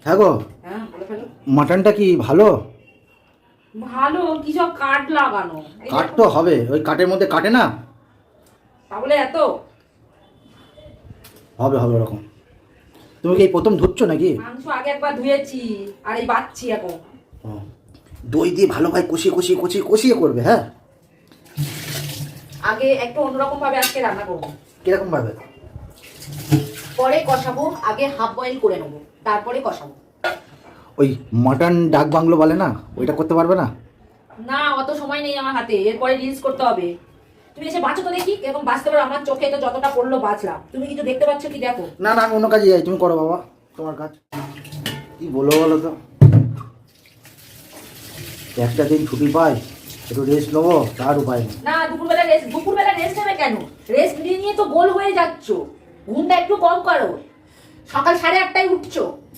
হ্যাঁ গো, হ্যাঁ বলে ফেলো। মাটনটা কি ভালো? ভালো কি সব কাঠ লাগানো? কাট তো হবে, ওই কাটের মধ্যে কাটে না? তাহলে এত হবে হবে ওরকম। তুমি কি এই প্রথম ধুচ্ছ নাকি? মাংস আগে একবার ধুয়েছি আর এই বাচ্ছি এখন। ও, দই দিয়ে ভালোভাবে কষিয়ে কষিয়ে কষিয়ে কষিয়ে করবে, হ্যাঁ? আগে একটু অন্যরকম ভাবে আজকে রান্না করবো। কিরকম ভাবে? পরে কষাবো, আগে হাফ বয়েল করে নেবো, তারপরে কষাবো। ওই মাটন ডাক বাংলো বলে না, ওইটা করতে পারবে না? না অত সময় নেই আমার হাতে, এরপরে রিলস করতে হবে। তুমি এসে বাঁচো তো দেখি এরকম বাঁচতে পারো? আমার চোখে তো যতটা পড়লো বাঁচলাম, তুমি কিছু দেখতে পাচ্ছ কি? দেখো। না না, আমি অন্য কাজে যাই, তুমি করো বাবা তোমার কাজ। কি বলো বলো তো, একটা দিন ছুটি পাই, একটু রেস্ট নেবো, তার উপায় নেই। না দুপুরবেলা রেস্ট নেবে কেন? রেস্ট নিয়ে নিয়ে তো গোল হয়ে যাচ্ছ। ঘুমটা একটু কম করো। সকাল 8:30টায় উঠছো।